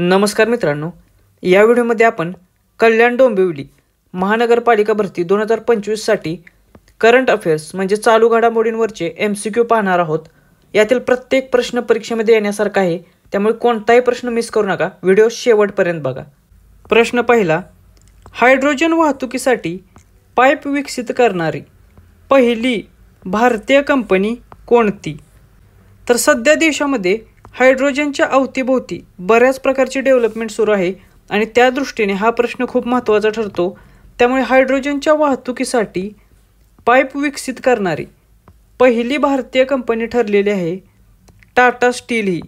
नमस्कार मित्रांनो, या व्हिडिओमध्ये आपण कल्याण डोंबिवली महानगरपालिका भरती 2025 साठी करंट अफेअर्स म्हणजे चालू घडामोडींवरचे MCQ पाहणार आहोत। यातील प्रत्येक प्रश्न परीक्षेमध्ये येण्यासारखा आहे, त्यामुळे कोणताही प्रश्न मिस करू नका, व्हिडिओ शेवटपर्यंत बघा। प्रश्न पहिला, हायड्रोजन वाहतुकीसाठी पाईप विकसित करणारी पहिली भारतीय कंपनी कोणती? तर सध्या देशामध्ये हायड्रोजनच्या अवतीभोवती बऱ्याच प्रकारची डेव्हलपमेंट सुरू आहे आणि त्या दृष्टीने हा प्रश्न खूप महत्त्वाचा ठरतो। त्यामुळे हायड्रोजनच्या वाहतुकीसाठी पाईप विकसित करणारी पहिली भारतीय कंपनी ठरलेली आहे टाटा स्टील ही।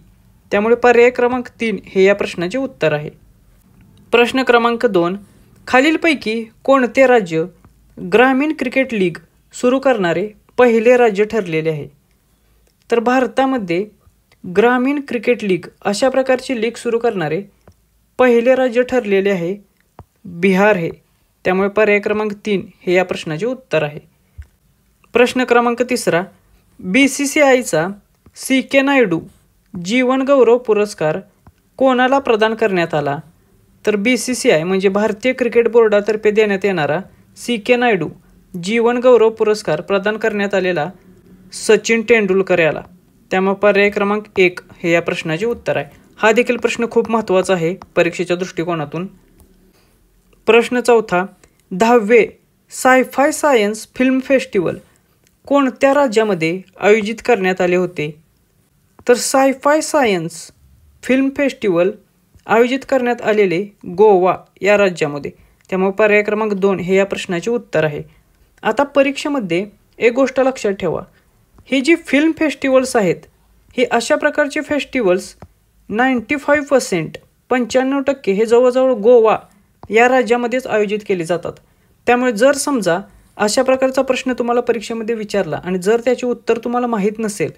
त्यामुळे पर्याय क्रमांक 3 हे या प्रश्नाचे उत्तर आहे। प्रश्न क्रमांक 2, खालीलपैकी कोणते राज्य ग्रामीण क्रिकेट लीग सुरू करणारे पहिले राज्य ठरलेले आहे? तर भारतामध्ये ग्रामीण क्रिकेट लीग अशा प्रकारची लीग सुरू करणारे पहिले राज्य ठरलेले आहे बिहार हे। त्यामुळे पर्याय क्रमांक 3 हे या प्रश्नाचे उत्तर आहे। प्रश्न क्रमांक 3, BCCIचा CK नायडू जीवन गौरव पुरस्कार कोणाला प्रदान करण्यात आला? तर BCCI म्हणजे भारतीय क्रिकेट बोर्डातर्फे देण्यात येणारा CK नायडू जीवन गौरव पुरस्कार प्रदान करण्यात आलेला सचिन तेंडुलकर याला। त्यामुळे पर्याय क्रमांक 1 हे या प्रश्नाचे उत्तर आहे। हा देखील प्रश्न खूप महत्त्वाचा आहे परीक्षेच्या दृष्टिकोनातून। प्रश्न 4, 10वे सायफाय सायन्स फिल्म फेस्टिवल कोणत्या राज्यामध्ये आयोजित करण्यात आले होते? तर सायफाय सायन्स फिल्म फेस्टिवल आयोजित करण्यात आलेले गोवा या राज्यामध्ये। त्यामुळे पर्याय क्रमांक 2 हे या प्रश्नाचे उत्तर आहे। आता परीक्षेमध्ये एक गोष्ट लक्षात ठेवा, ही जी फिल्म फेस्टिवल्स आहेत हे अशा प्रकारचे फेस्टिवल्स 95% हे जवळजवळ गोवा या राज्यामध्येच आयोजित केले जातात। त्यामुळे जर समजा अशा प्रकारचा प्रश्न तुम्हाला परीक्षेमध्ये विचारला आणि जर त्याचे उत्तर तुम्हाला माहीत नसेल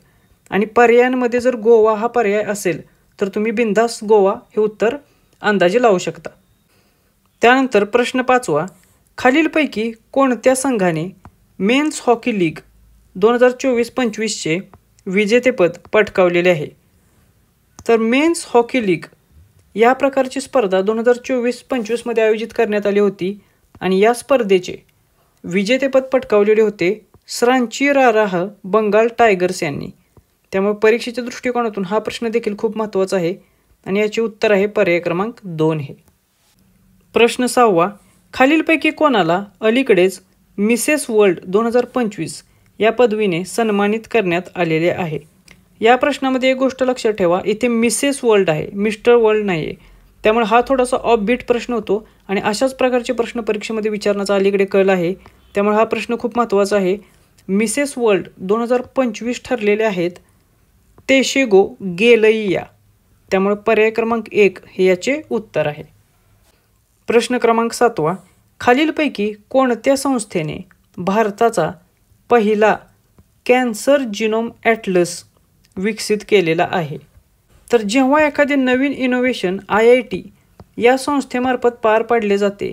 आणि पर्यायांमध्ये जर गोवा हा पर्याय असेल तर तुम्ही बिंदास गोवा हे उत्तर अंदाजे लावू शकता। त्यानंतर प्रश्न 5, खालीलपैकी कोणत्या संघाने मेन्स हॉकी लीग 2024-25चे विजेतेपद पटकावलेले आहे? तर मेन्स हॉकी लीग या प्रकारची स्पर्धा 2024-25 मध्ये आयोजित करण्यात आली होती आणि या स्पर्धेचे विजेतेपद पटकावलेले होते स्रांची राराह बंगाल टायगर्स यांनी। त्यामुळे परीक्षेच्या दृष्टिकोनातून हा प्रश्न देखील खूप महत्त्वाचा आहे आणि याचे उत्तर आहे पर्याय क्रमांक 2 हे। प्रश्न 6, खालीलपैकी कोणाला अलीकडेच मिसेस वर्ल्ड 2025 या पदवीने सन्मानित करण्यात आलेले आहे? या प्रश्नामध्ये एक गोष्ट लक्षात ठेवा, इथे मिसेस वर्ल्ड आहे, मिस्टर वर्ल्ड नाही आहे। त्यामुळे हा थोडासा ऑफबीट प्रश्न होतो आणि अशाच प्रकारचे प्रश्न परीक्षेमध्ये विचारण्याचा अलीकडे कल आहे। त्यामुळे हा प्रश्न खूप महत्त्वाचा आहे। मिसेस वर्ल्ड 2025 ठरलेले आहेत तेशेगो गेलैया। त्यामुळे पर्याय क्रमांक 1 हे याचे उत्तर आहे। प्रश्न क्रमांक 7, खालीलपैकी कोणत्या संस्थेने भारताचा पहिला कॅन्सर जिनोम ॲटलस विकसित केलेला आहे? तर जेव्हा एखादे नवीन इनोव्हेशन IIT या संस्थेमार्फत पार पाडले जाते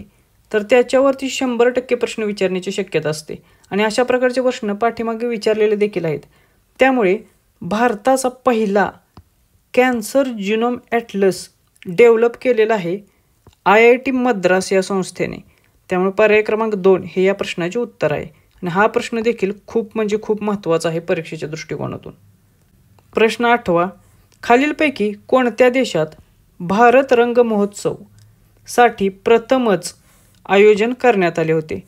तर त्याच्यावरती 100% प्रश्न विचारण्याची शक्यता असते आणि अशा प्रकारचे प्रश्न पाठीमागे विचारलेले देखील आहेत। त्यामुळे भारताचा पहिला कॅन्सर जिनोम ॲटलस डेव्हलप केलेला आहे IIT मद्रास या संस्थेने। त्यामुळे पर्याय क्रमांक 2 हे या प्रश्नाचे उत्तर आहे आणि हा प्रश्न देखील खूप महत्त्वाचा आहे परीक्षेच्या दृष्टिकोनातून। प्रश्न 8, खालीलपैकी कोणत्या देशात भारत रंग महोत्सव साठी प्रथमच आयोजन करण्यात आले होते?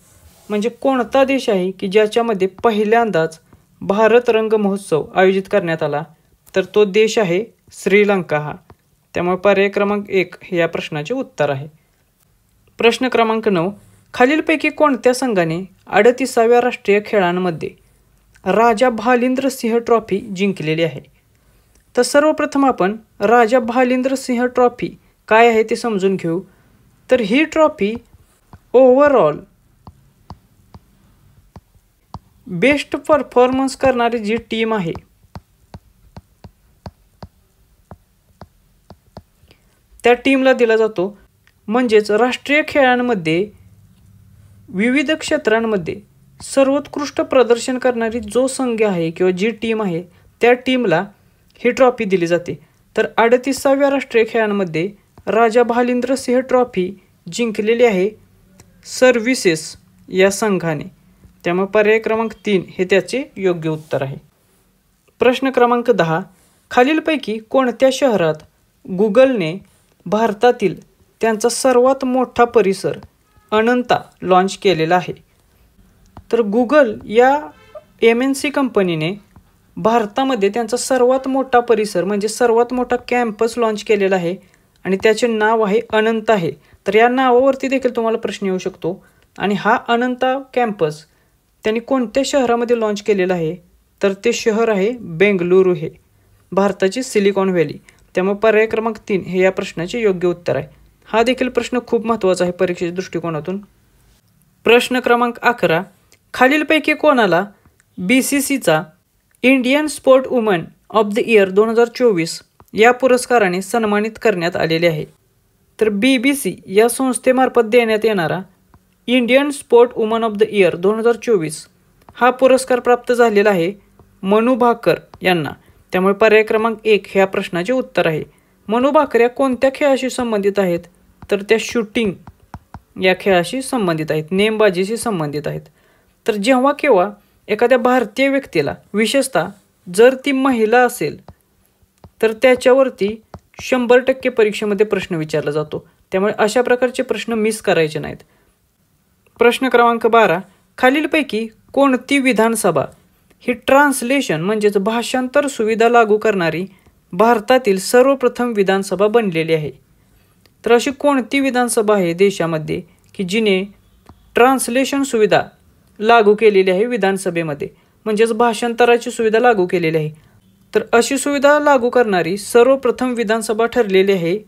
म्हणजे कोणता देश आहे की ज्याच्यामध्ये पहिल्यांदाच भारत रंग महोत्सव आयोजित करण्यात आला? तर तो देश आहे श्रीलंका हा। त्यामुळे पर्याय क्रमांक 1 हे या प्रश्नाचे उत्तर आहे। प्रश्न क्रमांक 9, खालीलपैकी कोणत्या संघाने 38व्या राष्ट्रीय खेळांमध्ये राजा भालिंद्र सिंह ट्रॉफी जिंकलेली आहे? तर सर्वप्रथम आपण राजा भालिंद्र सिंह ट्रॉफी काय आहे ते समजून घेऊ। तर ही ट्रॉफी ओव्हरऑल बेस्ट परफॉर्मन्स करणारी जी टीम आहे त्या टीमला दिला जातो। म्हणजेच राष्ट्रीय खेळांमध्ये विविध क्षेत्रांमध्ये सर्वोत्कृष्ट प्रदर्शन करणारी जो संघ आहे किंवा जी टीम आहे त्या टीमला ही ट्रॉफी दिली जाते। तर 38व्या राष्ट्रीय खेळांमध्ये राजा भालिंद्र सिंह ट्रॉफी जिंकलेली आहे सर्व्हिसेस या संघाने. त्यामुळे पर्याय क्रमांक 3 हे त्याचे योग्य उत्तर आहे. प्रश्न क्रमांक 10. खालीलपैकी कोणत्या शहरात गुगलने भारतातील त्यांचा सर्वात मोठा परिसर अनंता लॉन्च केलेला आहे? तर गुगल या MNC कंपनीने भारतामध्ये त्यांचा सर्वात मोठा परिसर म्हणजे सर्वात मोठा कॅम्पस लॉन्च केलेला आहे आणि त्याचे नाव आहे अनंत आहे. तर या नावावरती देखील तुम्हाला प्रश्न येऊ शकतो. आणि हा अनंता कॅम्पस त्यांनी कोणत्या शहरामध्ये लॉन्च केलेला आहे? तर ते शहर आहे बेंगलुरू, हे भारताची सिलिकॉन व्हॅली. त्यामुळे पर्याय क्रमांक 3 हे या प्रश्नाचे योग्य उत्तर आहे. हा देखील प्रश्न खूप महत्त्वाचा आहे परीक्षेच्या दृष्टिकोनातून. प्रश्न क्रमांक 11. खालीलपैकी कोणाला BCCचा Indian sport woman of the year 2024 या पुरस्काराने सन्मानित करण्यात आलेले आहे? तर BBC या संस्थेमार्फत देण्यात येणारा Indian sport woman of the year 2024 हा पुरस्कार प्राप्त झालेला आहे मनू भाकर यांना. त्यामुळे पर्याय क्रमांक 1 ह्या प्रश्नाचे उत्तर आहे. मनू भाकर या कोणत्या खेळाशी संबंधित आहेत? तर त्या शूटिंग या खेळाशी संबंधित आहेत, नेमबाजीशी संबंधित आहेत. तर जेव्हा केव्हा एखाद्या भारतीय व्यक्तीला, विशेषतः जर ती महिला असेल, तर त्याच्यावरती 100% परीक्षेमध्ये प्रश्न विचारला जातो. त्यामुळे अशा प्रकारचे प्रश्न मिस करायचे नाहीत. प्रश्न क्रमांक 12. खालीलपैकी कोणती विधानसभा ही ट्रान्सलेशन म्हणजेच भाषांतर सुविधा लागू करणारी भारतातील सर्वप्रथम विधानसभा बनलेली आहे? तर अशी कोणती विधानसभा आहे देशामध्ये की जिने ट्रान्सलेशन सुविधा लागू केलेली आहे विधानसभेमध्ये, म्हणजेच भाषांतराची सुविधा लागू केलेली आहे? तर अशी सुविधा लागू करणारी सर्वप्रथम विधानसभा ठरलेली आहे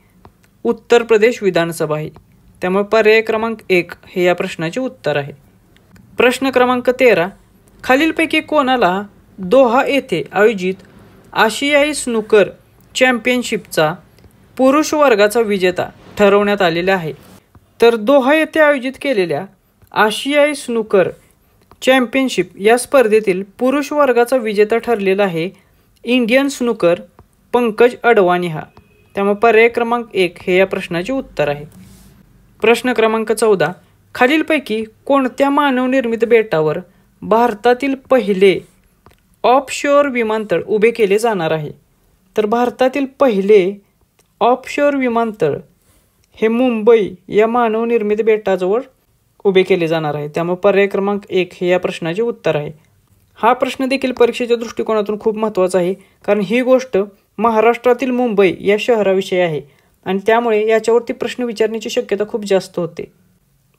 उत्तर प्रदेश विधानसभा आहे. त्यामुळे पर्याय क्रमांक 1 हे या प्रश्नाचे उत्तर आहे. प्रश्न क्रमांक 13. खालीलपैकी कोणाला दोहा येथे आयोजित आशियाई स्नूकर चॅम्पियनशिपचा पुरुष वर्गाचा विजेता ठरवण्यात आलेला आहे? तर दोहा येथे आयोजित केलेल्या आशियाई स्नूकर चॅम्पियनशिप या स्पर्धेतील पुरुष वर्गाचा विजेता ठरलेला आहे इंडियन स्नूकर पंकज अडवाणी हा. त्यामुळे पर्याय क्रमांक 1 हे या प्रश्नाचे उत्तर आहे. प्रश्न क्रमांक 14. खालीलपैकी कोणत्या मानवनिर्मित बेटावर भारतातील पहिले ऑफशोअर विमानतळ उभे केले जाणार आहे? तर भारतातील पहिले ऑफशोअर विमानतळ हे मुंबई या मानवनिर्मित बेटाजवळ उभे केले जाणार आहे. त्यामुळे पर्याय क्रमांक 1 हे या प्रश्नाचे उत्तर आहे. हा प्रश्न देखील परीक्षेच्या दृष्टिकोनातून खूप महत्त्वाचा आहे, कारण ही गोष्ट महाराष्ट्रातील मुंबई या शहराविषयी आहे आणि त्यामुळे याच्यावरती प्रश्न विचारण्याची शक्यता खूप जास्त होते.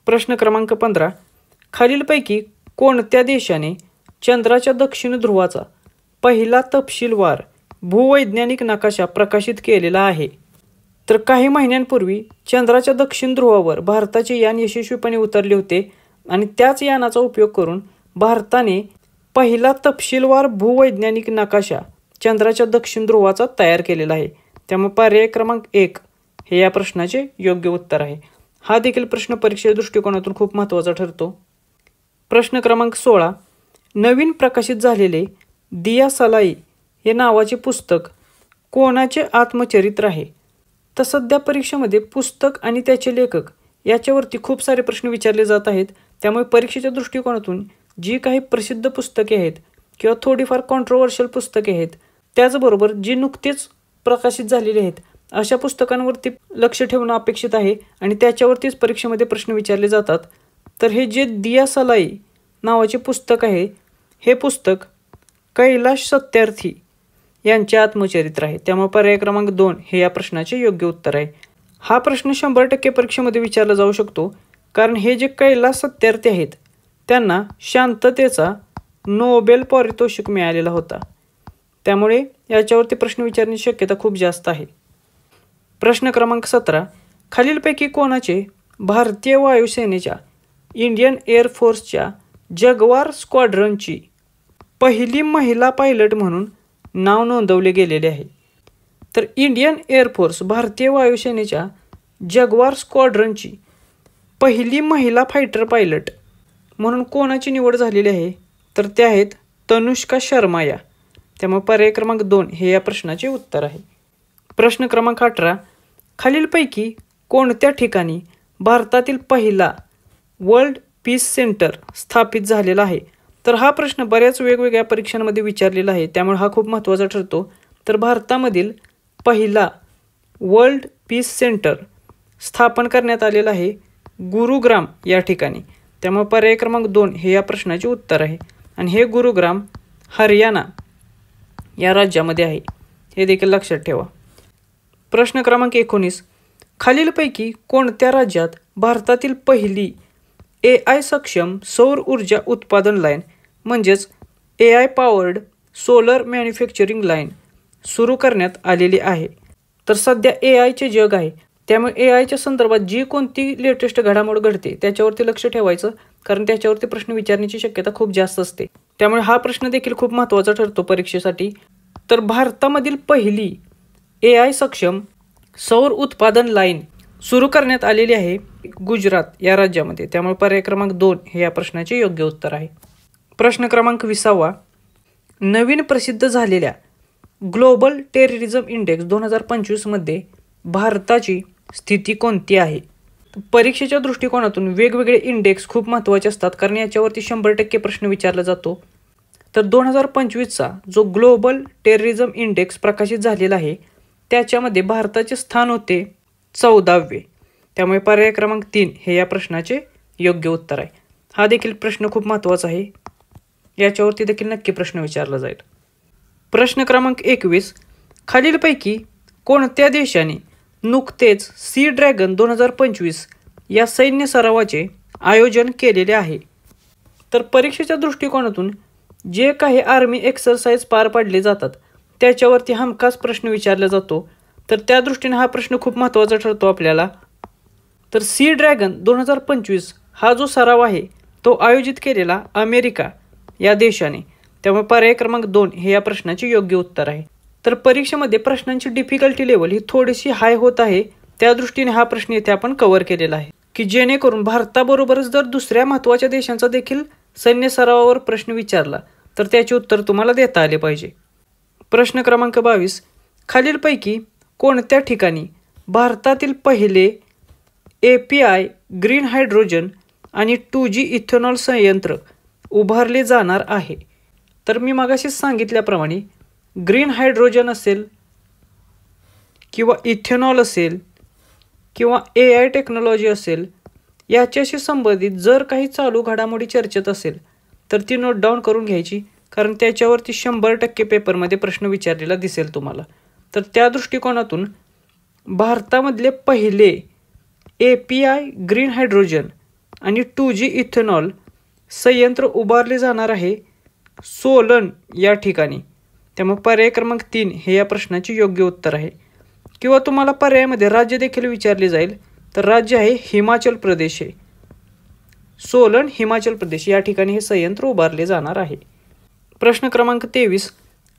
प्रश्न क्रमांक 15. खालीलपैकी कोणत्या देशाने चंद्राच्या दक्षिण ध्रुवाचा पहिला तपशीलवार भूवैज्ञानिक नकाशा प्रकाशित केलेला आहे? तर काही महिन्यांपूर्वी चंद्राच्या दक्षिण ध्रुवावर भारताचे यान यशस्वीपणे उतरले होते आणि त्याच यानाचा उपयोग करून भारताने पहिला तपशीलवार भूवैज्ञानिक नकाशा चंद्राच्या दक्षिण ध्रुवाचा तयार केलेला आहे. त्यामुळे पर्याय क्रमांक 1 हे या प्रश्नाचे योग्य उत्तर आहे. हा देखील प्रश्न परीक्षेच्या दृष्टिकोनातून खूप महत्त्वाचा ठरतो. प्रश्न क्रमांक 16. नवीन प्रकाशित झालेले दिया सलाई हे नावाचे पुस्तक कोणाचे आत्मचरित्र आहे? तर सध्या परीक्षेमध्ये पुस्तक आणि त्याचे लेखक याच्यावरती खूप सारे प्रश्न विचारले जात आहेत. त्यामुळे परीक्षेच्या दृष्टिकोनातून जी काही प्रसिद्ध पुस्तके आहेत किंवा थोडीफार कॉन्ट्रोवर्शियल पुस्तके आहेत, त्याचबरोबर जी नुकतेच प्रकाशित झालेली आहेत, अशा पुस्तकांवरती लक्ष ठेवणं अपेक्षित आहे आणि त्याच्यावरतीच परीक्षेमध्ये प्रश्न विचारले जातात. तर हे जे दिया सलाई नावाचे पुस्तक आहे, हे पुस्तक कैलाश सत्यार्थी यांचे आत्मचरित्र आहे. त्यामुळे पर्याय क्रमांक 2 हे या प्रश्नाचे योग्य उत्तर आहे. हा प्रश्न 100% परीक्षेमध्ये विचारला जाऊ शकतो, कारण हे जे कैलाश सत्यार्थी आहेत त्यांना शांततेचा नोबेल पारितोषिक मिळालेला होता. त्यामुळे याच्यावरती प्रश्न विचारण्याची शक्यता खूप जास्त आहे. प्रश्न क्रमांक 17. खालीलपैकी कोणाचे भारतीय वायुसेनेच्या इंडियन एअरफोर्सच्या जगवार स्क्वॉड्रनची पहिली महिला पायलट म्हणून नाव नोंदवले गेलेले आहे? तर इंडियन एअरफोर्स भारतीय वायुसेनेच्या जगवार स्क्वॉड्रनची पहिली महिला फायटर पायलट म्हणून कोणाची निवड झालेली आहे? तर ते आहेत तनुष्का शर्मा या. त्यामुळे पर्याय क्रमांक 2 हे या प्रश्नाचे उत्तर आहे. प्रश्न क्रमांक 18. खालीलपैकी कोणत्या ठिकाणी भारतातील पहिला वर्ल्ड पीस सेंटर स्थापित झालेला आहे? तर हा प्रश्न बऱ्याच वेगवेगळ्या परीक्षांमध्ये विचारलेला आहे, त्यामुळे हा खूप महत्त्वाचा ठरतो. तर भारतामधील पहिला वर्ल्ड पीस सेंटर स्थापन करण्यात आलेला आहे गुरुग्राम या ठिकाणी. त्यामुळे पर्याय क्रमांक 2 हे या प्रश्नाचे उत्तर आहे. आणि हे गुरुग्राम हरियाणा या राज्यामध्ये आहे, हे देखील लक्षात ठेवा. प्रश्न क्रमांक 19. खालीलपैकी कोणत्या राज्यात भारतातील पहिली AI सक्षम सौर ऊर्जा उत्पादन लाईन म्हणजेच AI powered solar manufacturing line सुरू करण्यात आलेली आहे? तर सध्या AIचे जग आहे, त्यामुळे AIच्या संदर्भात जी कोणती लेटेस्ट घडामोड घडते त्याच्यावरती लक्ष ठेवायचं, कारण त्याच्यावरती प्रश्न विचारण्याची शक्यता खूप जास्त असते. त्यामुळे हा प्रश्न देखील खूप महत्त्वाचा ठरतो परीक्षेसाठी. तर भारतामधील पहिली AI सक्षम सौर उत्पादन लाईन सुरू करण्यात आलेली आहे गुजरात या राज्यामध्ये. त्यामुळे पर्याय क्रमांक 2 हे या प्रश्नाचे योग्य उत्तर आहे. प्रश्न क्रमांक 20. नवीन प्रसिद्ध झालेल्या ग्लोबल टेररिझम इंडेक्स 2025 मध्ये भारताची स्थिती कोणती आहे? परीक्षेच्या दृष्टिकोनातून वेगवेगळे इंडेक्स खूप महत्त्वाचे असतात, कारण याच्यावरती 100% प्रश्न विचारला जातो. तर 2025चा जो ग्लोबल टेररिझम इंडेक्स प्रकाशित झालेला आहे त्याच्यामध्ये भारताचे स्थान होते 14वे. त्यामुळे पर्याय क्रमांक 3 हे या प्रश्नाचे योग्य उत्तर आहे. हा देखील प्रश्न खूप महत्त्वाचा आहे, याच्यावरती देखील नक्की प्रश्न विचारला जाईल. प्रश्न क्रमांक 21. खालीलपैकी कोणत्या देशाने नुकतेच सी ड्रॅगन 2025 या सैन्य सरावाचे आयोजन केलेले आहे? तर परीक्षेच्या दृष्टिकोनातून जे काही आर्मी एक्सरसाइज पार पाडले जातात त्याच्यावरती हमखास प्रश्न विचारला जातो. तर त्या दृष्टीने हा प्रश्न खूप महत्त्वाचा ठरतो आपल्याला. तर सी ड्रॅगन 2025 हा जो सराव आहे तो आयोजित केलेला अमेरिका या देशाने. त्यामुळे पर्याय क्रमांक 2 हे या प्रश्नाचे योग्य उत्तर आहे. तर परीक्षेमध्ये प्रश्नांची डिफिकल्टी लेवल ही थोडीशी हाय होत आहे, त्या दृष्टीने हा प्रश्न इथे आपण कव्हर केलेला आहे, की जेणेकरून भारताबरोबरच जर दुसऱ्या महत्त्वाच्या देशांचा देखील सैन्य सरावावर प्रश्न विचारला तर त्याचे उत्तर तुम्हाला देता आले पाहिजे. प्रश्न क्रमांक 22. खालीलपैकी कोणत्या ठिकाणी भारतातील पहिले API ग्रीन हायड्रोजन आणि 2G इथेनॉल संयंत्र उभारले जाणार आहे? तर मी मगाशीच सांगितल्याप्रमाणे ग्रीन हायड्रोजन असेल किंवा इथेनॉल असेल किंवा AI टेक्नॉलॉजी असेल, याच्याशी संबंधित जर काही चालू घडामोडी चर्चेत असेल तर ती नोट डाऊन करून घ्यायची, कारण त्याच्यावरती 100% पेपरमध्ये प्रश्न विचारलेला दिसेल तुम्हाला. तर त्या दृष्टिकोनातून भारतामधले पहिले API ग्रीन हायड्रोजन आणि 2G इथेनॉल संयंत्र उभारले जाणार आहे सोलन या ठिकाणी. त्यामुळे पर्याय क्रमांक 3 हे या प्रश्नाचे योग्य उत्तर आहे. किंवा तुम्हाला पर्यायामध्ये राज्य देखील विचारले जाईल, तर राज्य आहे हिमाचल प्रदेश आहे. सोलन हिमाचल प्रदेश या ठिकाणी हे संयंत्र उभारले जाणार आहे. प्रश्न क्रमांक 23.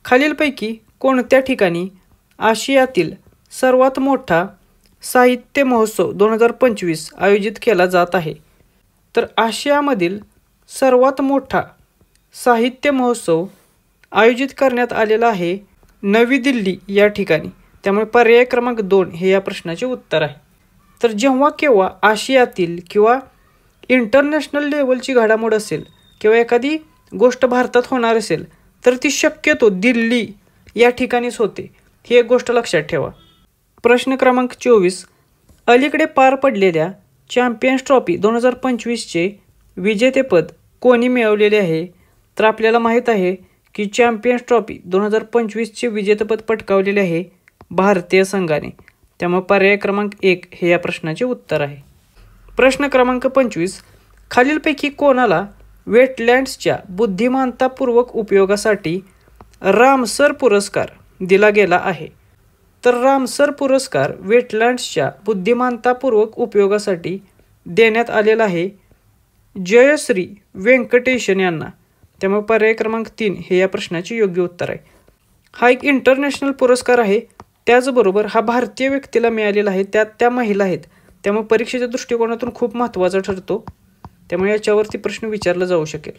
खालीलपैकी कोणत्या ठिकाणी आशियातील सर्वात मोठा साहित्य महोत्सव 2025 आयोजित केला जात आहे? तर आशियामधील सर्वात मोठा साहित्य महोत्सव आयोजित करण्यात आलेला आहे नवी दिल्ली या ठिकाणी. त्यामुळे पर्याय क्रमांक 2 हे या प्रश्नाचे उत्तर आहे. तर जेव्हा केव्हा आशियातील किंवा इंटरनॅशनल लेवलची घडामोड असेल किंवा एखादी गोष्ट भारतात होणार असेल तर ती शक्यतो दिल्ली या ठिकाणीच होते, ही एक गोष्ट लक्षात ठेवा. प्रश्न क्रमांक 24. अलीकडे पार पडलेल्या चॅम्पियन्स ट्रॉफी 2025चे विजेतेपद कोणी मिळवलेले आहे? तर आपल्याला माहीत आहे की चॅम्पियन्स ट्रॉफी 2025चे विजेतेपद पटकावलेले आहे भारतीय संघाने. त्यामुळे पर्याय क्रमांक 1 हे या प्रश्नाचे उत्तर आहे. प्रश्न क्रमांक 25. खालीलपैकी कोणाला वेटलँड्सच्या बुद्धिमानतापूर्वक उपयोगासाठी रामसर पुरस्कार दिला गेला आहे? तर रामसर पुरस्कार वेटलँड्सच्या बुद्धिमानतापूर्वक उपयोगासाठी देण्यात आलेला आहे जयश्री व्यंकटेशन यांना. त्यामुळे पर्याय क्रमांक 3 हे या प्रश्नाचे योग्य उत्तर आहे. हा एक इंटरनॅशनल पुरस्कार आहे, त्याचबरोबर हा भारतीय व्यक्तीला मिळालेला आहे, त्या महिला आहेत. त्यामुळे परीक्षेच्या दृष्टिकोनातून खूप महत्त्वाचा ठरतो, त्यामुळे याच्यावरती प्रश्न विचारला जाऊ शकेल.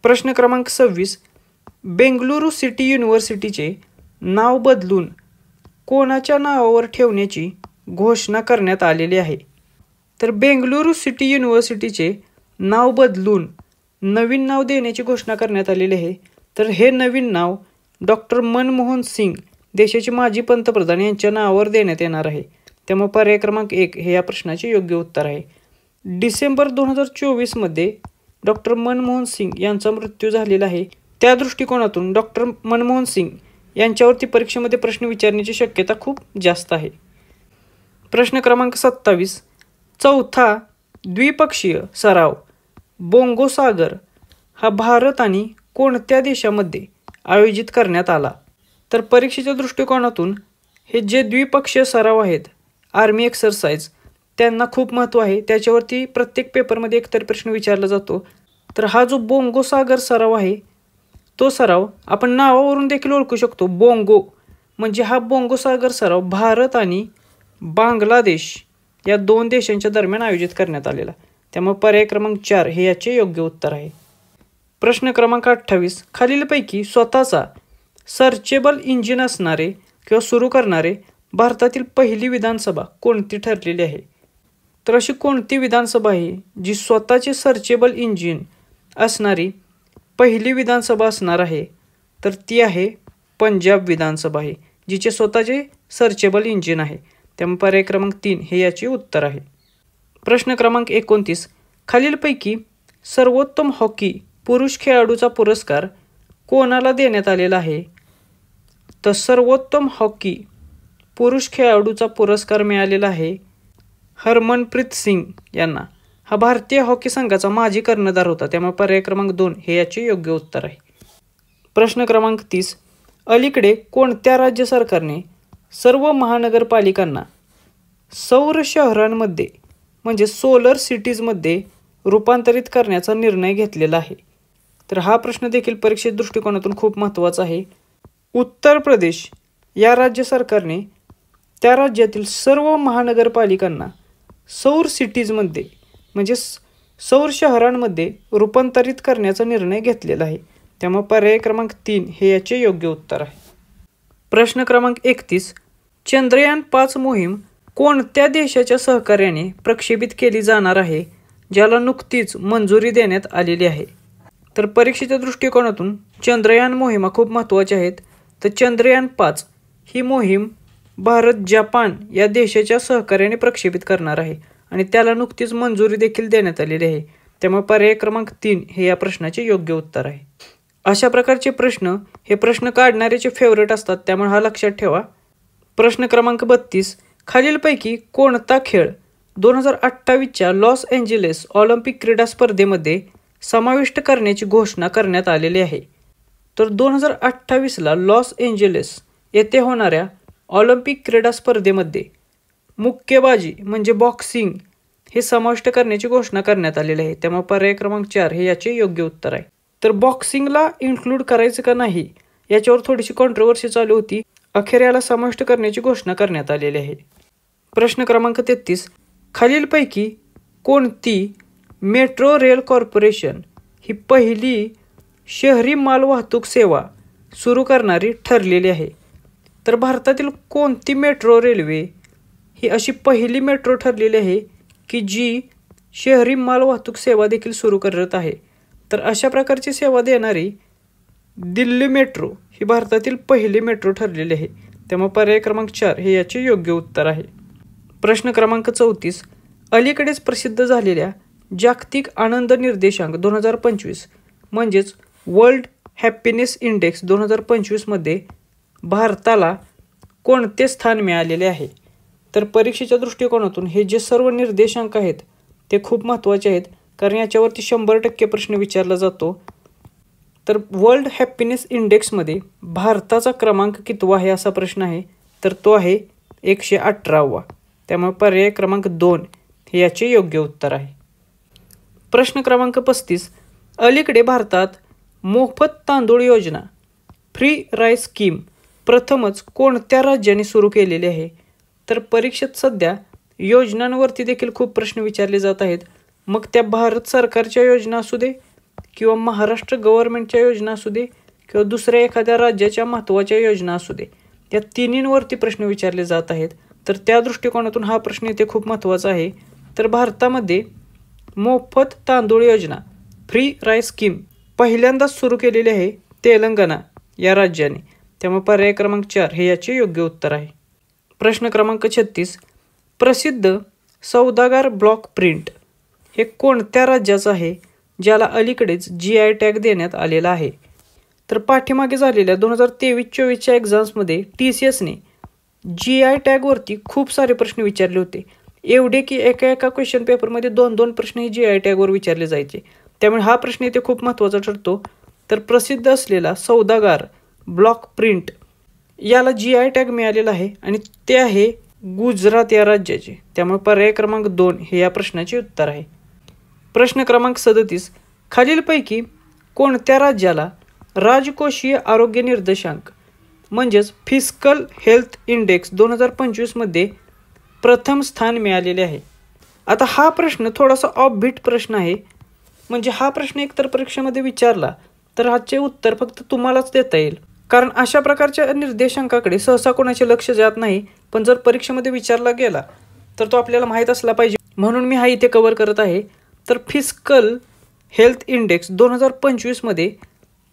प्रश्न क्रमांक 26. बेंगलुरू सिटी युनिव्हर्सिटीचे नाव बदलून कोणाच्या नावावर ठेवण्याची घोषणा करण्यात आलेली आहे? तर बेंगलुरू सिटी युनिव्हर्सिटीचे नाव बदलून नवीन नाव देण्याची घोषणा करण्यात आलेली आहे. तर हे नवीन नाव डॉक्टर मनमोहन सिंग, देशाचे माजी पंतप्रधान, यांच्या नावावर देण्यात येणार आहे. त्यामुळे पर्याय क्रमांक 1 हे या प्रश्नाचे योग्य उत्तर आहे. डिसेंबर 2024मध्ये डॉक्टर मनमोहन सिंग यांचा मृत्यू झालेला आहे. त्या दृष्टिकोनातून डॉक्टर मनमोहन सिंग यांच्यावरती परीक्षेमध्ये प्रश्न विचारण्याची शक्यता खूप जास्त आहे. प्रश्न क्रमांक 27, चौथा द्विपक्षीय सराव बोंगो सागर हा भारत आणि कोणत्या देशामध्ये आयोजित करण्यात आला? तर परीक्षेच्या दृष्टिकोनातून हे जे द्विपक्षीय सराव आहेत, आर्मी एक्सरसाइज, त्यांना खूप महत्त्व आहे. त्याच्यावरती प्रत्येक पेपरमध्ये एकतरी प्रश्न विचारला जातो. तर हा जो बोंगो सागर सराव आहे, तो सराव आपण नावावरून देखील ओळखू शकतो. बोंगो म्हणजे हा बोंगो सागर सराव भारत आणि बांगलादेश या 2 देशांच्या दरम्यान आयोजित करण्यात आलेला. त्यामुळे पर्याय क्रमांक 4 हे याचे योग्य उत्तर आहे. प्रश्न क्रमांक 28, खालीलपैकी स्वतःचा सर्चेबल इंजिन असणारे किंवा सुरू करणारे भारतातील पहिली विधानसभा कोणती ठरलेली आहे? तर अशी कोणती विधानसभा आहे जी स्वतःचे सर्चेबल इंजिन असणारी पहिली विधानसभा असणार आहे? तर ती आहे पंजाब विधानसभा आहे, जिचे स्वतःचे सर्चेबल इंजिन आहे. त्यामुळे पर्याय क्रमांक 3 हे याचे उत्तर आहे. प्रश्न क्रमांक 29, खालीलपैकी सर्वोत्तम हॉकी पुरुष खेळाडूचा पुरस्कार कोणाला देण्यात आलेला आहे? तर सर्वोत्तम हॉकी पुरुष खेळाडूचा पुरस्कार मिळालेला आहे हरमनप्रीत सिंग यांना. हा भारतीय हॉकी संघाचा माजी कर्णधार होता. त्यामुळे पर्याय क्रमांक 2 हे याचे योग्य उत्तर आहे. प्रश्न क्रमांक 30, अलीकडे कोणत्या राज्य सरकारने सर्व महानगरपालिकांना सौर शहरांमध्ये म्हणजे सोलर सिटीजमध्ये रूपांतरित करण्याचा निर्णय घेतलेला आहे? तर हा प्रश्न देखील परीक्षेच्या दृष्टिकोनातून खूप महत्त्वाचा आहे. उत्तर प्रदेश या राज्य सरकारने त्या राज्यातील सर्व महानगरपालिकांना सौर सिटीजमध्ये म्हणजे सौर शहरांमध्ये रूपांतरित करण्याचा निर्णय घेतलेला आहे. त्यामुळे पर्याय क्रमांक 3 हे याचे योग्य उत्तर आहे. प्रश्न क्रमांक 31, चंद्रयान 5 मोहीम कोणत्या देशाच्या सहकार्याने प्रक्षेपित केली जाणार आहे, ज्याला नुकतीच मंजुरी देण्यात आलेली आहे? तर परीक्षेच्या दृष्टिकोनातून चंद्रयान मोहिमा खूप महत्त्वाच्या आहेत. तर चंद्रयान 5 ही मोहीम भारत जपान या देशाच्या सहकार्याने प्रक्षेपित करणार आहे आणि त्याला नुकतीच मंजुरी देखील देण्यात आलेली आहे. त्यामुळे पर्याय क्रमांक 3 हे या प्रश्नाचे योग्य उत्तर आहे. अशा प्रकारचे प्रश्न हे प्रश्न काढणाऱ्याचे फेवरेट असतात, त्यामुळे हा लक्षात ठेवा. प्रश्न क्रमांक 32, खालीलपैकी कोणता खेळ 2028च्या लॉस एंजेलिस ऑलिम्पिक क्रीडा स्पर्धेमध्ये समाविष्ट करण्याची घोषणा करण्यात आलेली आहे? तर 2028ला लॉस एंजेलिस येथे होणाऱ्या ऑलिम्पिक क्रीडा स्पर्धेमध्ये मुक्केबाजी म्हणजे बॉक्सिंग हे समाविष्ट करण्याची घोषणा करण्यात आलेली आहे. त्यामुळे पर्याय क्रमांक 4 हे याचे योग्य उत्तर आहे. तर बॉक्सिंगला इन्क्लूड करायचं का नाही याच्यावर थोडीशी कॉन्ट्रोवर्सी चालू होती. अखेर याला समाविष्ट करण्याची घोषणा करण्यात आलेली आहे. प्रश्न क्रमांक 33, खालीलपैकी कोणती मेट्रो रेल कॉर्पोरेशन ही पहिली शहरी मालवाहतूक सेवा सुरू करणारी ठरलेली आहे? तर भारतातील कोणती मेट्रो रेल्वे ही अशी पहिली मेट्रो ठरलेली आहे की जी शहरी मालवाहतूक सेवा देखील सुरू करत आहे? तर अशा प्रकारची सेवा देणारी दिल्ली मेट्रो ही भारतातील पहिली मेट्रो ठरलेली आहे. त्यामुळे पर्याय क्रमांक 4 हे याचे योग्य उत्तर आहे. प्रश्न क्रमांक 34, अलीकडेच प्रसिद्ध झालेल्या जागतिक आनंद निर्देशांक 2025 म्हणजेच वर्ल्ड हॅपीनेस इंडेक्स 2025मध्ये भारताला कोणते स्थान मिळालेले आहे? तर परीक्षेच्या दृष्टिकोनातून हे जे सर्व निर्देशांक आहेत ते खूप महत्त्वाचे आहेत, कारण याच्यावरती 100% प्रश्न विचारला जातो. तर वर्ल्ड हॅपीनेस इंडेक्समध्ये भारताचा क्रमांक कितवा आहे असा प्रश्न आहे, तर तो आहे 118वा. त्यामुळे पर्याय क्रमांक 2 हे याचे योग्य उत्तर आहे. प्रश्न क्रमांक 35, अलीकडे भारतात मोफत तांदूळ योजना फ्री राईस स्कीम प्रथमच कोणत्या राज्याने सुरू केलेली आहे? तर परीक्षेत सध्या योजनांवरती देखील खूप प्रश्न विचारले जात आहेत. मग त्या भारत सरकारच्या योजना असू दे किंवा महाराष्ट्र गव्हर्नमेंटच्या योजना असू दे किंवा दुसऱ्या एखाद्या राज्याच्या महत्त्वाच्या योजना असू दे, या तिन्हींवरती प्रश्न विचारले जात आहेत. तर त्या दृष्टिकोनातून हा प्रश्न इथे खूप महत्त्वाचा आहे. तर भारतामध्ये मोफत तांदूळ योजना फ्री राईस स्कीम पहिल्यांदाच सुरू केलेली आहे तेलंगणा या राज्याने. त्यामुळे पर्याय क्रमांक 4 हे याचे योग्य उत्तर आहे. प्रश्न क्रमांक 36, प्रसिद्ध सौदागर ब्लॉक प्रिंट हे कोणत्या राज्याचं आहे ज्याला अलीकडेच GI टॅग देण्यात आलेला आहे? तर पाठीमागे झालेल्या 2023-24च्या एक्झाम्समध्ये TCSने GI टॅगवरती खूप सारे प्रश्न विचारले होते. एवढे की एका क्वेश्चन पेपरमध्ये 2-2 प्रश्न हे GI टॅगवर विचारले जायचे. त्यामुळे हा प्रश्न इथे खूप महत्त्वाचा ठरतो. तर प्रसिद्ध असलेला सौदागर ब्लॉक प्रिंट याला GI टॅग मिळालेला आहे आणि ते आहे गुजरात या राज्याचे. त्यामुळे पर्याय क्रमांक 2 हे या प्रश्नाचे उत्तर आहे. प्रश्न क्रमांक 37, खालीलपैकी कोणत्या राज्याला राजकोषीय आरोग्य निर्देशांक म्हणजेच फिस्कल हेल्थ इंडेक्स 2025मध्ये प्रथम स्थान मिळालेले आहे? आता हा प्रश्न थोडासा ऑफबीट प्रश्न आहे. म्हणजे हा प्रश्न एकतर परीक्षेमध्ये विचारला तर ह्याचे उत्तर फक्त तुम्हालाच देता येईल, कारण अशा प्रकारच्या निर्देशांकाकडे सहसा कोणाचे लक्ष जात नाही. पण जर परीक्षेमध्ये विचारला गेला तर तो आपल्याला माहीत असला पाहिजे, म्हणून मी हा इथे कव्हर करत आहे. तर फिस्कल हेल्थ इंडेक्स 2025मध्ये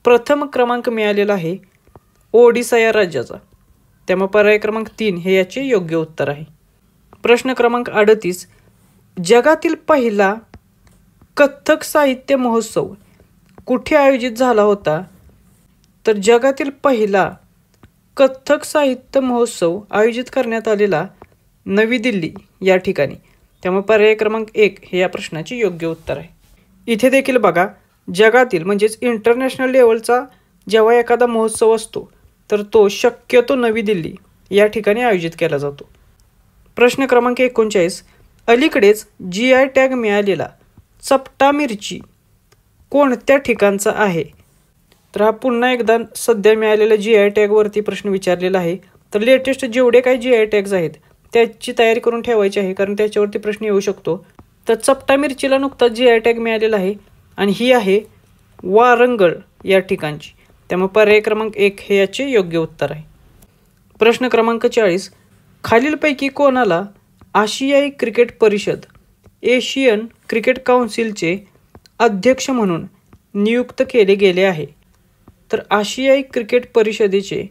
प्रथम क्रमांक मिळालेला आहे ओडिसा या राज्याचा. त्यामुळे पर्याय क्रमांक 3 हे याचे योग्य उत्तर आहे. प्रश्न क्रमांक 38, जगातील पहिला कथ्थक साहित्य महोत्सव कुठे आयोजित झाला होता? तर जगातील पहिला कथ्थक साहित्य महोत्सव आयोजित करण्यात आलेला नवी दिल्ली या ठिकाणी. त्यामुळे पर्याय क्रमांक 1 हे या प्रश्नाचे योग्य उत्तर आहे. इथे देखील बघा, जगातील म्हणजेच इंटरनॅशनल लेवलचा जेव्हा एखादा महोत्सव असतो तर तो शक्यतो नवी दिल्ली या ठिकाणी आयोजित केला जातो. प्रश्न क्रमांक 39, अलीकडेच GI टॅग मिळालेला चपटा मिरची कोणत्या ठिकाणचा आहे? तर हा पुन्हा एकदा सध्या मिळालेल्या GI टॅगवरती प्रश्न विचारलेला आहे. तर लेटेस्ट जेवढे काही GI टॅग्स आहेत त्याची तयारी करून ठेवायची आहे, कारण त्याच्यावरती प्रश्न येऊ शकतो. तर चपटा मिरचीला नुकताच GI टॅग मिळालेला आहे आणि ही आहे वारंगळ या ठिकाणची. त्यामुळे पर्याय क्रमांक 1 हे याचे योग्य उत्तर आहे. प्रश्न क्रमांक 40, खालीलपैकी कोणाला आशियाई क्रिकेट परिषद एशियन क्रिकेट काउन्सिलचे अध्यक्ष म्हणून नियुक्त केले गेले आहे? तर आशियाई क्रिकेट परिषदेचे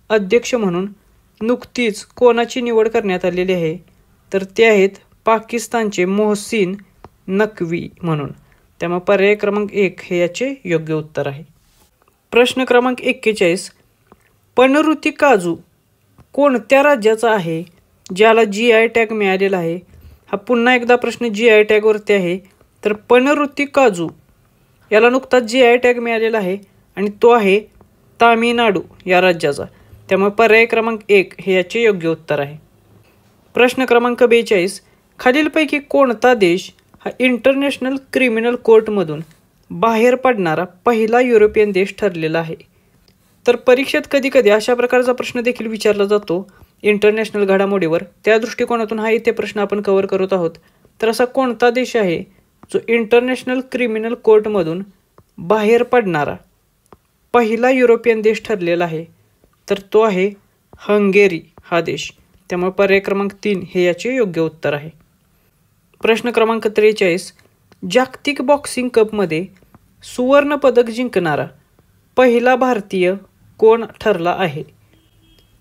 अध्यक्ष म्हणून नुकतीच कोणाची निवड करण्यात आलेली आहे? तर ते आहेत पाकिस्तानचे मोहसिन नक्वी म्हणून. त्यामुळे पर्याय क्रमांक 1 हे याचे योग्य उत्तर आहे. प्रश्न क्रमांक 41, पनरुती काजू कोणत्या राज्याचा आहे ज्याला GI टॅग मिळालेला आहे? हा पुन्हा एकदा प्रश्न GI टॅगवरती आहे. तर पनरुती काजू याला नुकताच GI टॅग मिळालेला आहे आणि तो आहे तामिळनाडू या राज्याचा. त्यामुळे पर्याय क्रमांक 1 हे याचे योग्य उत्तर आहे. प्रश्न क्रमांक 42, खालीलपैकी कोणता देश हा इंटरनॅशनल क्रिमिनल कोर्टमधून बाहेर पडणारा पहिला युरोपियन देश ठरलेला आहे? तर परीक्षेत कधीकधी अशा प्रकारचा प्रश्न देखील विचारला जातो इंटरनॅशनल घडामोडीवर. त्या दृष्टिकोनातून हा इथे प्रश्न आपण कव्हर करत आहोत. तर असा कोणता देश आहे जो इंटरनॅशनल क्रिमिनल कोर्टमधून बाहेर पडणारा पहिला युरोपियन देश ठरलेला आहे? तर तो आहे हंगेरी हा देश. त्यामुळे पर्याय क्रमांक 3 हे याचे योग्य उत्तर आहे. प्रश्न क्रमांक 43, जागतिक बॉक्सिंग कपमध्ये सुवर्ण पदक जिंकणारा पहिला भारतीय कोण ठरला आहे?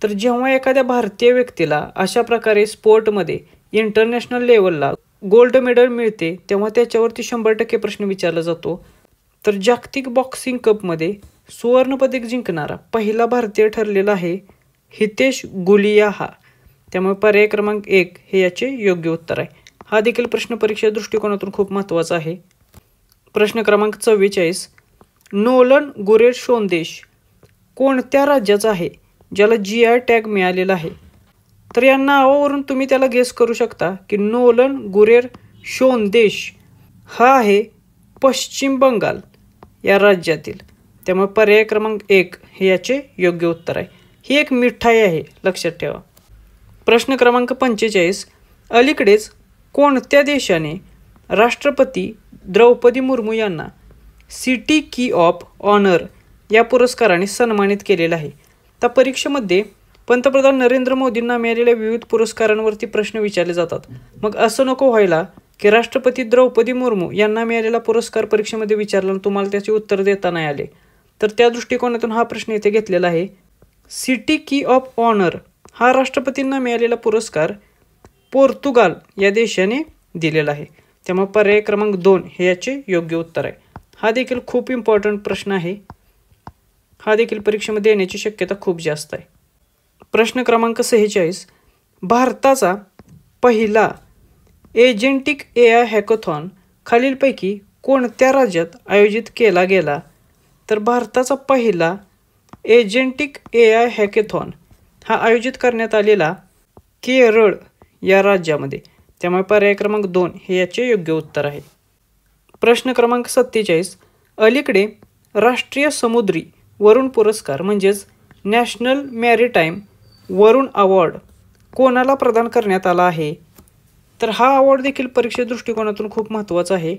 तर जेव्हा एखाद्या भारतीय व्यक्तीला अशा प्रकारे स्पोर्टमध्ये इंटरनॅशनल लेवलला गोल्ड मेडल मिळते तेव्हा त्याच्यावरती 100% प्रश्न विचारला जातो. तर जागतिक बॉक्सिंग कपमध्ये सुवर्णपदक जिंकणारा पहिला भारतीय ठरलेला आहे हितेश गुलिया हा. त्यामुळे पर्याय क्रमांक 1 हे याचे योग्य उत्तर आहे. हा देखील प्रश्न परीक्षा दृष्टिकोनातून खूप महत्त्वाचा आहे. प्रश्न क्रमांक 44, नोलन गुरेर शोंदेश कोणत्या राज्याचा आहे ज्याला GI टॅग मिळालेला आहे? तर या नावावरून तुम्ही त्याला गेस करू शकता की नोलन गुरेर शोंदेश हा आहे पश्चिम बंगाल या राज्यातील. त्यामुळे पर्याय क्रमांक 1 हे याचे योग्य उत्तर आहे. ही एक मिठाई आहे, लक्षात ठेवा. प्रश्न क्रमांक 45, अलीकडेच कोणत्या देशाने राष्ट्रपती द्रौपदी मुर्मू यांना सिटी की ऑफ ऑनर या पुरस्काराने सन्मानित केलेलं आहे? त्या परीक्षेमध्ये पंतप्रधान नरेंद्र मोदींना मिळालेल्या विविध पुरस्कारांवरती प्रश्न विचारले जातात. मग असं नको व्हायला की राष्ट्रपती द्रौपदी मुर्मू यांना मिळालेला पुरस्कार परीक्षेमध्ये विचारला आणि तुम्हाला त्याचे उत्तर देता नाही आले. तर त्या दृष्टिकोनातून हा प्रश्न इथे घेतलेला आहे. सिटी की ऑफ ऑनर हा राष्ट्रपतींना मिळालेला पुरस्कार पोर्तुगाल या देशाने दिलेला आहे. त्यामुळे पर्याय क्रमांक 2 हे याचे योग्य उत्तर आहे. हा देखील खूप इम्पॉर्टंट प्रश्न आहे. हा देखील परीक्षेमध्ये येण्याची शक्यता खूप जास्त आहे. प्रश्न क्रमांक 46, भारताचा पहिला एजेंटिक AI हॅकॉथॉन खालीलपैकी कोणत्या राज्यात आयोजित केला गेला? तर भारताचा पहिला एजेंटिक AI हॅकॅथॉन हा आयोजित करण्यात आलेला केरळ या राज्यामध्ये. त्यामुळे पर्याय क्रमांक 2 हे याचे योग्य उत्तर आहे. प्रश्न क्रमांक 47, अलीकडे राष्ट्रीय समुद्री वरुण पुरस्कार म्हणजेच नॅशनल मॅरिटाईम वरुण अवॉर्ड कोणाला प्रदान करण्यात आला आहे? तर हा अवॉर्ड देखील परीक्षे दृष्टिकोनातून खूप महत्त्वाचा आहे.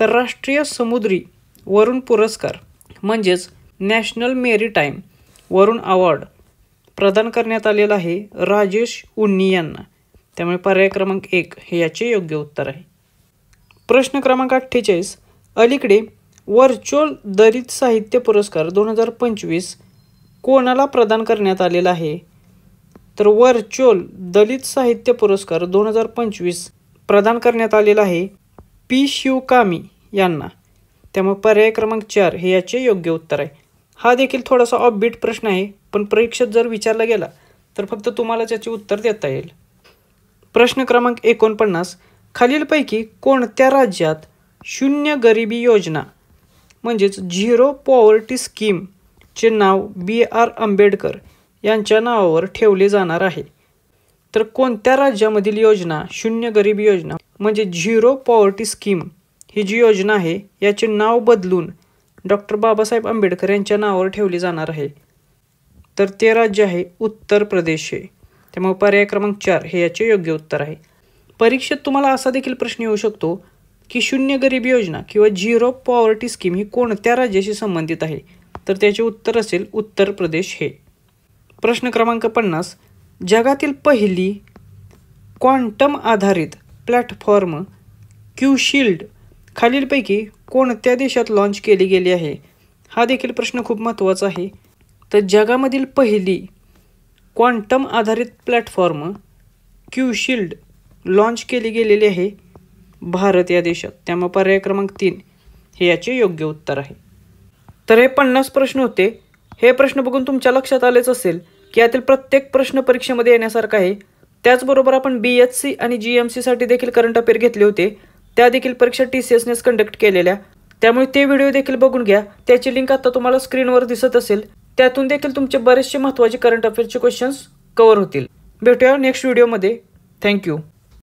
तर राष्ट्रीय समुद्री वरुण पुरस्कार म्हणजेच नॅशनल मॅरिटाईम वरुण अवॉर्ड प्रदान करण्यात आलेला आहे राजेश उन्नी यांना. त्यामुळे पर्याय क्रमांक 1 हे याचे योग्य उत्तर आहे. प्रश्न क्रमांक 48, अलीकडे व्हर्च्युअल दलित साहित्य पुरस्कार 2025 कोणाला प्रदान करण्यात आलेला आहे? तर व्हर्च्युअल दलित साहित्य पुरस्कार 2025 प्रदान करण्यात आलेला आहे पी शिवकामी यांना. त्यामुळे पर्याय क्रमांक 4 हे याचे योग्य उत्तर आहे. हा देखील थोडासा ऑफबीट प्रश्न आहे, पण परीक्षेत जर विचारला गेला तर फक्त तुम्हाला त्याचे उत्तर देता येईल. प्रश्न क्रमांक 49, खालीलपैकी कोणत्या राज्यात शून्य गरिबी योजना म्हणजेच झिरो पॉवर्टी स्कीमचे नाव BR आंबेडकर यांच्या नावावर ठेवले जाणार आहे? तर कोणत्या राज्यामधील योजना शून्य गरिबी योजना म्हणजे झिरो पॉवर्टी स्कीम ही जी योजना आहे याचे नाव बदलून डॉक्टर बाबासाहेब आंबेडकर यांच्या नावावर ठेवली जाणार आहे? तर ते राज्य आहे उत्तर प्रदेश हे. त्यामुळे पर्याय क्रमांक 4 हे याचे योग्य उत्तर आहे. परीक्षेत तुम्हाला असा देखील प्रश्न येऊ शकतो की शून्य गरिबी योजना किंवा झिरो पॉवर्टी स्कीम ही कोणत्या राज्याशी संबंधित आहे? तर त्याचे उत्तर असेल उत्तर प्रदेश हे. प्रश्न क्रमांक 50, जगातील पहिली क्वांटम आधारित प्लॅटफॉर्म क्यूशिल्ड खालीलपैकी कोणत्या देशात लॉन्च केली गेली आहे? हा देखील प्रश्न खूप महत्त्वाचा आहे. तर जगामधील पहिली क्वांटम आधारित प्लॅटफॉर्म क्यूशिल्ड लॉन्च केली गेलेली आहे भारत या देशात. त्यामुळे पर्याय क्रमांक 3 हे याचे योग्य उत्तर आहे. तर हे 50 प्रश्न होते. हे प्रश्न बघून तुमच्या लक्षात आलेच असेल की यातील प्रत्येक प्रश्न परीक्षेमध्ये येण्यासारखा आहे. त्याचबरोबर आपण BHC आणि GMCसाठी देखील करंट अफेअर घेतले होते. त्या देखील परीक्षा TCSनेच कंडक्ट केलेल्या. त्यामुळे ते व्हिडिओ देखील बघून घ्या. त्याची लिंक आता तुम्हाला स्क्रीनवर दिसत असेल. त्यातून देखील तुमचे बरेचसे महत्त्वाचे करंट अफेअरचे क्वेश्चन्स कव्हर होतील. भेटूया नेक्स्ट व्हिडिओमध्ये. थँक्यू.